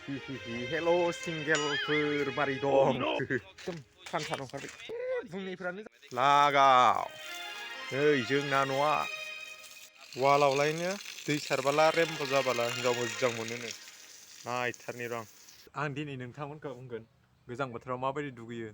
हेल' सिंगेलफोर मारै दं? एकदम सानफा ओंखारबाय बुंनायफ्रानो लागाव नै जोंना न'आ वालावलायनो दै सारबाला रेम्प जाबाला हिनजाव मोजां मोनोनो नायथारनि र' आं दिनै नोंथांमोनखौ बुंगोन गोजां बोथोराव माबायदि दुगैयो।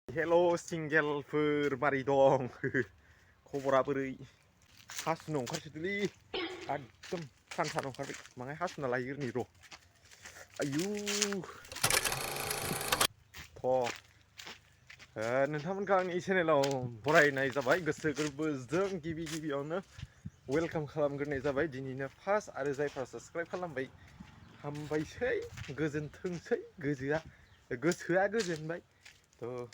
हेल' सिंगेलफोर मारै दं? खबरा बोरै? हासुनो ओंखारसोदोंलै एकदम सानफा ओंखारबाय माहाय हासुना लायग्रोनि र'। आयु नोंथांमोनखौ आंनि चेनेलाव बरायनाय जाबाय गोसो गोरबोजों गिबियावनो वेलकाम खालामग्रोनाय जाबाय। दिनैनो फार्स्ट आरो जायफ्रा साबस्क्राइब खालामबाय हामबायसै गोजोनथोंसै गोसोआ गोजोनबाय। थ'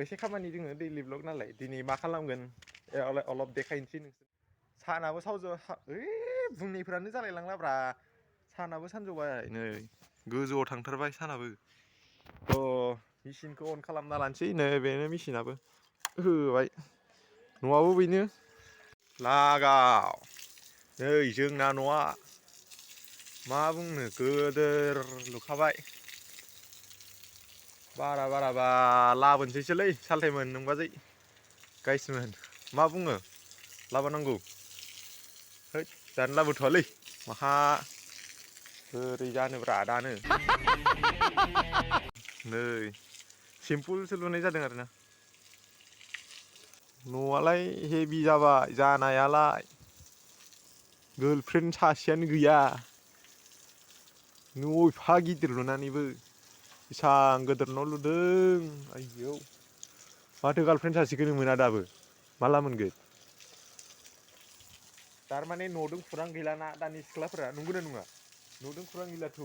एसे खामानि दोङो दैलि ब्लग नालाय दिनै मा खालामगोन अलप देखायनोसै नोंसोर। सानाबो बुंनायफ्रानो जालायलांलाब्रा सानाबो सानजौबाय नै गोजौआव थांथारबाय सानाबो। थ' मेचिनखौ अन खालामना लानोसै नै बेनो मेचिनाबो होबाय न'आबो बेनो लागाव नै जोंना न'आ मा बुंनो गोदोर लुखाबाय। बाराबा लाबोनोसैसोलै सालथायमोन नोंबाजै गाइसमोन मा बुङो लाबोनांगौ? है दानो लाबोथ'वालै माहा बोरै जानोब्रा दानो नै सिम्पुलसो लुनाय जादों आरोना। न'आलाय हेभि जाबाय जानायालाय गार्लफ्रेन्ड सासेयानो गैया न' एफा गिदिर लुनानैबो एसां गोदोर न' लुदों आयौ माथो गार्लफ्रेन्ड सासेखौनो मोना दाबो माला मोनगोन? थारमाने न'दों खुरां गैलाना दानि सिख्लाफोरा नंगौना नङा? न'दों खुरां गैलाथ'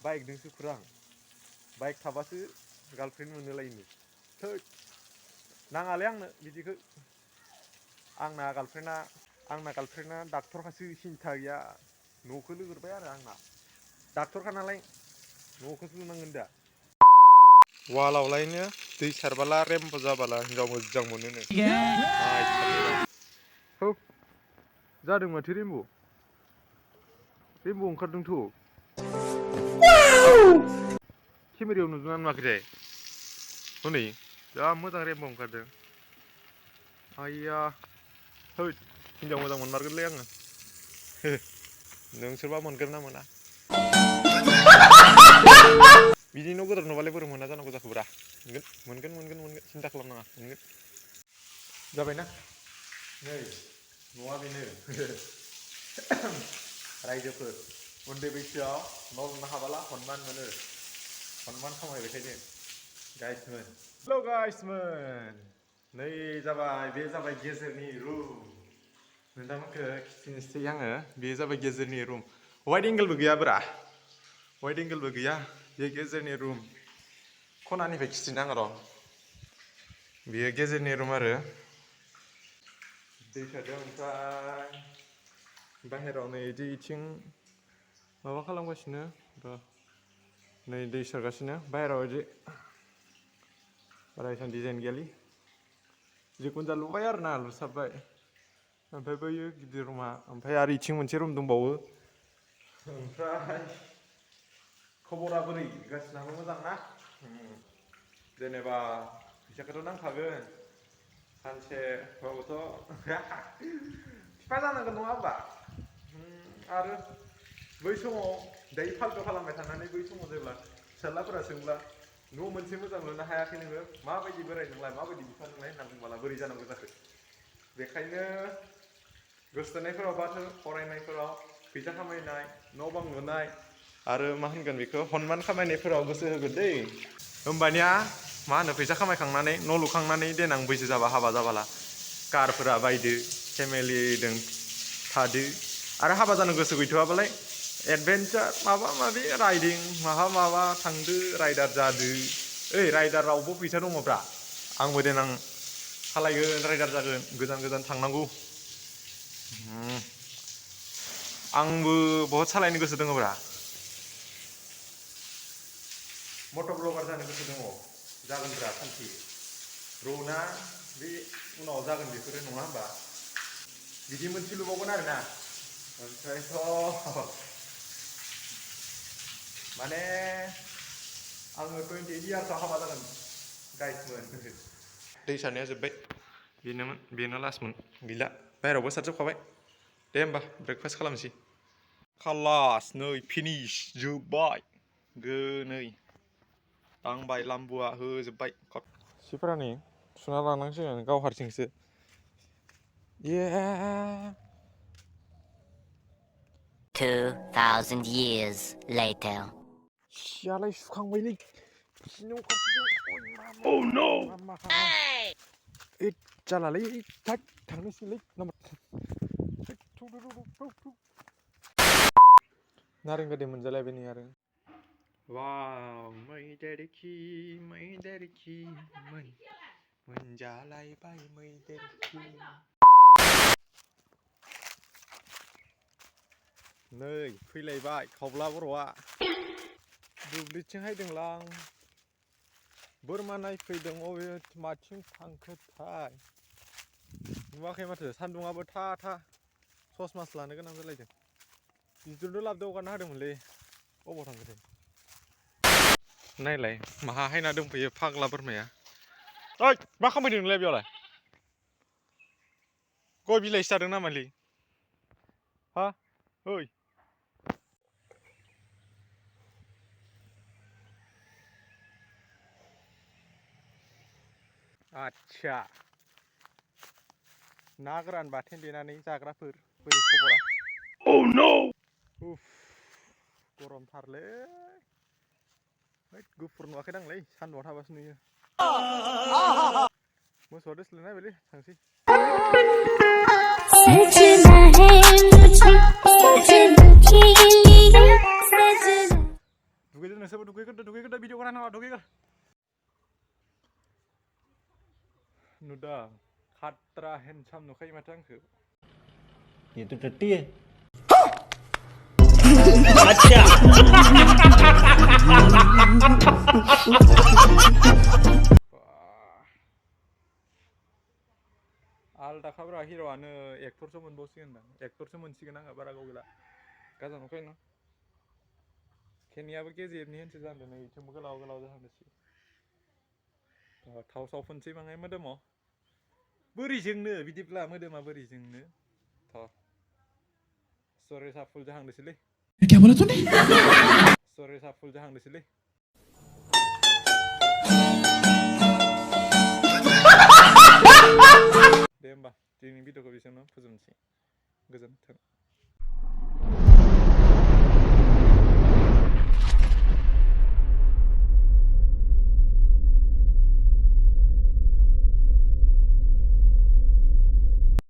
बाइकजोंसो खुरां बाइक थाबासो गार्लफ्रेन्ड मोनोलायनो थै नाङालै आंनो बिदिखो आंना गार्लफ्रेन्डआ डाक्टरखासो सिन्था गैया न'खौ लुगोरबाय आरो आंना डाक्टरखा नालाय न'खौसो लुनांगोन दा। वालावलायनो दै सारबाला रेम्प जाबाला हिनजाव मोजां मोनोनो हौ जादों माथो रेम्ब' ओंखारदोंथ' केमेरायाव नुदोंना नुवाखैथाय हनै जा मोजां रेम्ब' ओंखारदों। आइया हैद हिनजाव मोजां मोनमारगोनलै आङो नोंसोरबा मोनगोन ना मोना? बिदि न' गोदोर नुबालाय बोरै मोना जानांगौ जाखोब्रा मोनगोन सिन्था खालामनाङा मोनगोन। जाबायना नै न'आ बेनो रायजोफोर उन्दै बैसोआव न' लुनो हाबाला सनमान मोनो सनमान खामायबाय गाइसमोन। हेल' गाइसमोन नै जाबाय बे जाबाय गेजेरनि रुम नोंथांमोनखौ खिथिनोसै आङो बे जाबाय गेजेरनि रुम वाइड एंगोलबो गैयाब्रा वाइड एंगोलबो गैया बे गेजेरनि रुम खनानिफ्राय खिथिनो आङो र' बेयो गेजेरनि रुम आरो दै थादों ओमफ्राय बाहेराव नै इथिं माबा खालामगासिनो र' नै दै सारगासिनो बाहेराव इदि बारा एसां डिजाइन गैयालै जिखुनु जा लुबाय आरोना लुसाबबाय ओमफ्राय बैयो गिदिर रुमा ओमफ्राय आरो इथिं मोनसे रुम दंबावो। ओमफ्राय खबरा बोरै गासिनाबो मोजां ना? जेनेबा फैसाखौथ' नांखागोन सानसेबाबोथ' बिफा जानांगोन नङा होमबा? आरो बै समाव दायो फालथु खालामबाय थानानै बै समाव जेब्ला फिसाज्लाफोरा सोंब्ला न' मोनसे मोजां लुनो हायाखै नोङो माबायदि बोराय नोंलाय माबायदि बिफा नोंलाय होनना बुंबाला बोरै जानांगौ जाखो? बेखायनो गोसथोनायफोराव फरायनायफोराव फैसा खामायनाय न' बां लुनाय आरो मा होनगोन बेखौ सनमान खामायनायफोराव गोसो होगोन दै होमबानिया मा होनो फैसा खामायखांनानै न' लुखांनानै देनां बैसो जाबा हाबा जाबाला कारफोरा बायदो फेमिलिजों थादो आरो हाबा जानो गोसो गैथ'वाबालाय एडभेन्सार माबा माबि राइडिं माबा थांदो राइडार जादो ओइ राइडारावबो फैसा दङब्रा आंबो देनां खालायगोन राइडार जागोन गोजान थांनांगौ आंबो बहुत सालायनो गोसो दङब्रा मट' ब्लगार जानो गोसो दङ जागोनब्रा सानसे रौना बे उनाव जागोन बेफोरो नङा होमबा बिदि मोनसे लुबावगोन आरोना ओमफ्रायथ' माने आङो 28 इयार्सआव हाबा जागोन गाइसमोन दै सारनाया जोब्बाय बेनो लास्टमोन गैला बाहेरायावबो सारजोबखाबाय दे होमबा ब्रेकफास्ट खालामनोसै खालास नै फिनिश जोब्बाय गोनै दांबाय लाम्बुआ होजोब्बाय सिफोरा नै सुना लानांसिगोन गाव हारसिंसो ये 2,000 years later. सियालाय सुखांबायलै सिनो अखारसिगोन oh no जालालै थांनोसैलै नारें गोदै मोनजालायबाय नै आरो वाव मैदेर खि मोनजालायबाय मैदेर खि नै फैलायबाय खावब्ला बर'आ दुब्लिथिं हायदोंलां बोरमा नायफैदों अबे माथिं थांखोथाय नुवाखै माथो सान्दुंआबो था ससमास लानो गोनां जालायदों बिदिनो लाबदो हगारना होदोंमोनलै अबाव थांखोथाय नायलाय माहा हायना दंफैयो फाग्ला बोरमाया ओइ मा खालामफैदों नोंलाय बेयावलाय गय बिलाइसो जादों नामालै हा ओइ आच्छा ना गोरान बाथोन देनानै जाग्राफोर बोरै खबरा oh no उफ गरमथारलै गुफुर नुवाखैदांलै सान्दुंआव थाबासो नुयो मोसौआ दोस्लायनायबायलै थांसै दुगैदो नोंसोरबो दुगैग्रोदो भिडिअ बानायनो नाङा दुगैग्रो नुदों खाट्रा हेन्डसाम नुखायो माथो आंखौ ये तो टट्टी है अच्छा आलदाखाब्रा हिर'आनो एक्टरसो मोनबावसिगोन दां एक्टरसो मोनसिगोन आङो बारा गोबाव गैला गाजा नुखायो न केनियाबो केजिएफनि हेनसो जादों नै इथिंबो गोलाव जाहांदोंसै थाव साव फोनसै बाङाय मोदोमाव बोरै जोंनो बिदिब्ला मोदोमा बोरै जोंनो स्टरेजआ फुल जाहांदोंसैलै क्या बोला तूने स्टरेजआ फुल जाहांदोंसैलै दे होमबा दिनैनि भिडिअखौ बेसेबांनो फोजोबनोसै गोजोन्थों